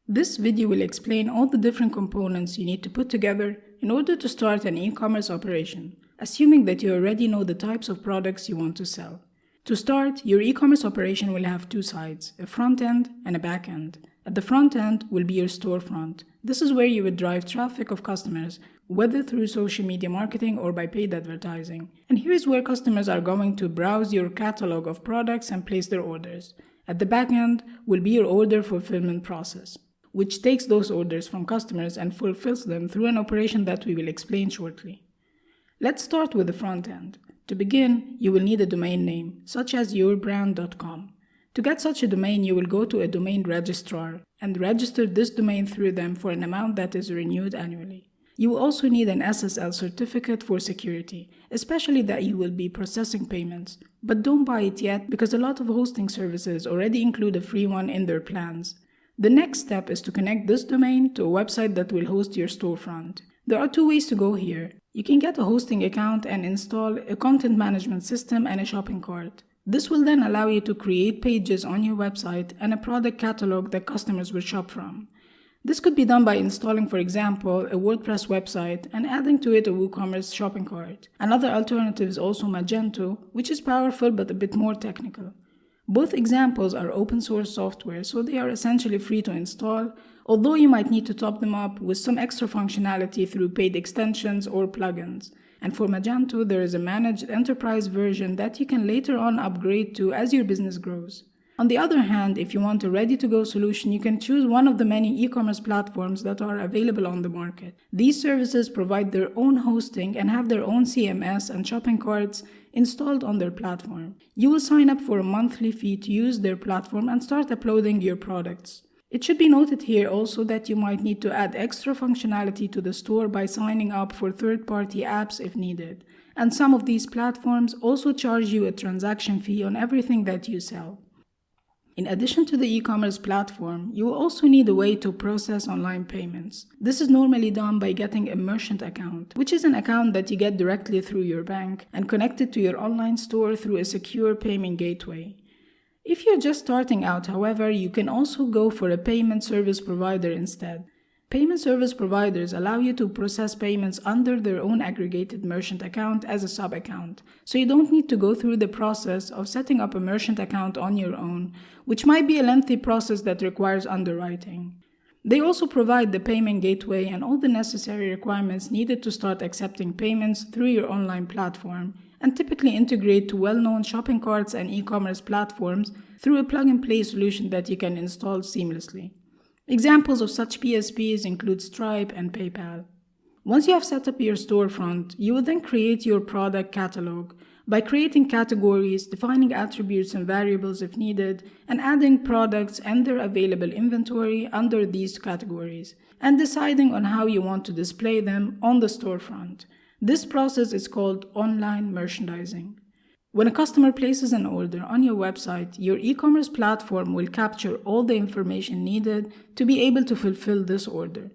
This video will explain all the different components you need to put together in order to start an e-commerce operation, assuming that you already know the types of products you want to sell. To start, your e-commerce operation will have two sides, a front end and a back end. At the front end will be your storefront. This is where you would drive traffic of customers, whether through social media marketing or by paid advertising. And here is where customers are going to browse your catalog of products and place their orders. At the back end will be your order fulfillment process, which takes those orders from customers and fulfills them through an operation that we will explain shortly. Let's start with the front end. To begin, you will need a domain name, such as yourbrand.com. To get such a domain, you will go to a domain registrar and register this domain through them for an amount that is renewed annually. You will also need an SSL certificate for security, especially that you will be processing payments. But don't buy it yet because a lot of hosting services already include a free one in their plans. The next step is to connect this domain to a website that will host your storefront. There are two ways to go here. You can get a hosting account and install a content management system and a shopping cart. This will then allow you to create pages on your website and a product catalog that customers will shop from. This could be done by installing, for example, a WordPress website and adding to it a WooCommerce shopping cart. Another alternative is also Magento, which is powerful but a bit more technical. Both examples are open source software, so they are essentially free to install, although you might need to top them up with some extra functionality through paid extensions or plugins. And for Magento, there is a managed enterprise version that you can later on upgrade to as your business grows. On the other hand, if you want a ready-to-go solution, you can choose one of the many e-commerce platforms that are available on the market. These services provide their own hosting and have their own CMS and shopping carts installed on their platform. You will sign up for a monthly fee to use their platform and start uploading your products. It should be noted here also that you might need to add extra functionality to the store by signing up for third-party apps if needed. And some of these platforms also charge you a transaction fee on everything that you sell. In addition to the e-commerce platform, you will also need a way to process online payments. This is normally done by getting a merchant account, which is an account that you get directly through your bank and connected to your online store through a secure payment gateway. If you're just starting out, however, you can also go for a payment service provider instead. Payment service providers allow you to process payments under their own aggregated merchant account as a sub-account, so you don't need to go through the process of setting up a merchant account on your own, which might be a lengthy process that requires underwriting. They also provide the payment gateway and all the necessary requirements needed to start accepting payments through your online platform, and typically integrate to well-known shopping carts and e-commerce platforms through a plug-and-play solution that you can install seamlessly. Examples of such PSPs include Stripe and PayPal. Once you have set up your storefront, you will then create your product catalog by creating categories, defining attributes and variables if needed, and adding products and their available inventory under these categories, and deciding on how you want to display them on the storefront. This process is called online merchandising. When a customer places an order on your website, your e-commerce platform will capture all the information needed to be able to fulfill this order.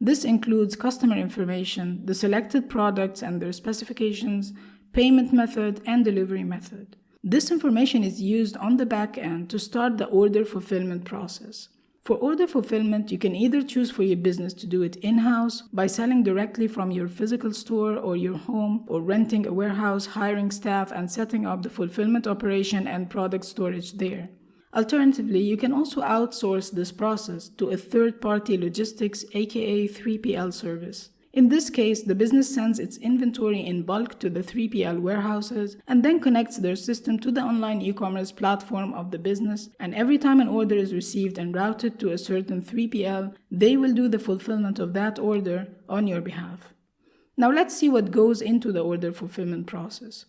This includes customer information, the selected products and their specifications, payment method, and delivery method. This information is used on the back end to start the order fulfillment process. For order fulfillment, you can either choose for your business to do it in-house by selling directly from your physical store or your home, or renting a warehouse, hiring staff, and setting up the fulfillment operation and product storage there. Alternatively, you can also outsource this process to a third-party logistics, aka 3PL service. In this case, the business sends its inventory in bulk to the 3PL warehouses and then connects their system to the online e-commerce platform of the business, and every time an order is received and routed to a certain 3PL, they will do the fulfillment of that order on your behalf. Now let's see what goes into the order fulfillment process.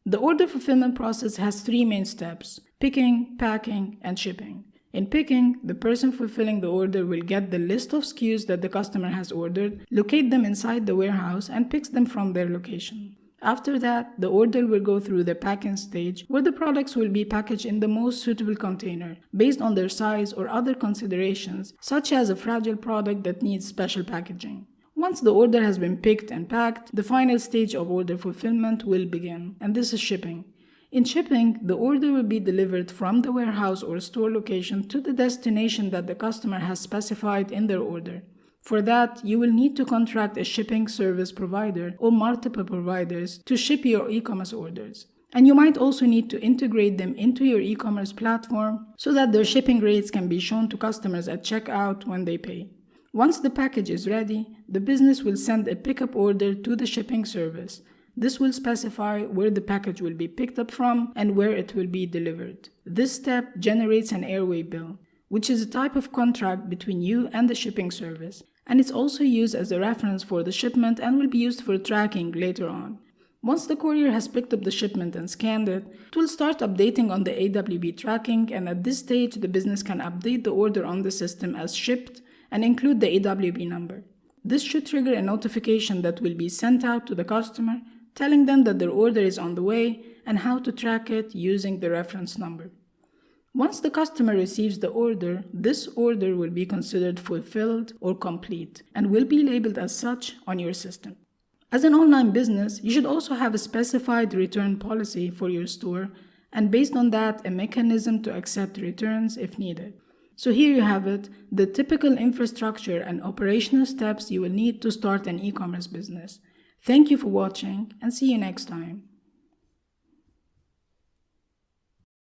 The order fulfillment process has three main steps: picking, packing, and shipping. In picking, the person fulfilling the order will get the list of SKUs that the customer has ordered, locate them inside the warehouse, and picks them from their location. After that, the order will go through the packing stage, where the products will be packaged in the most suitable container, based on their size or other considerations, such as a fragile product that needs special packaging. Once the order has been picked and packed, the final stage of order fulfillment will begin, and this is shipping. In shipping, the order will be delivered from the warehouse or store location to the destination that the customer has specified in their order. For that, you will need to contract a shipping service provider or multiple providers to ship your e-commerce orders. And you might also need to integrate them into your e-commerce platform so that their shipping rates can be shown to customers at checkout when they pay. Once the package is ready, the business will send a pickup order to the shipping service. This will specify where the package will be picked up from and where it will be delivered. This step generates an airway bill, which is a type of contract between you and the shipping service, and it's also used as a reference for the shipment and will be used for tracking later on. Once the courier has picked up the shipment and scanned it, it will start updating on the AWB tracking, and at this stage the business can update the order on the system as shipped and include the AWB number. This should trigger a notification that will be sent out to the customer, telling them that their order is on the way and how to track it using the reference number. Once the customer receives the order, this order will be considered fulfilled or complete and will be labeled as such on your system. As an online business, you should also have a specified return policy for your store, and based on that, a mechanism to accept returns if needed. So here you have it, the typical infrastructure and operational steps you will need to start an e-commerce business. Thank you for watching, and see you next time.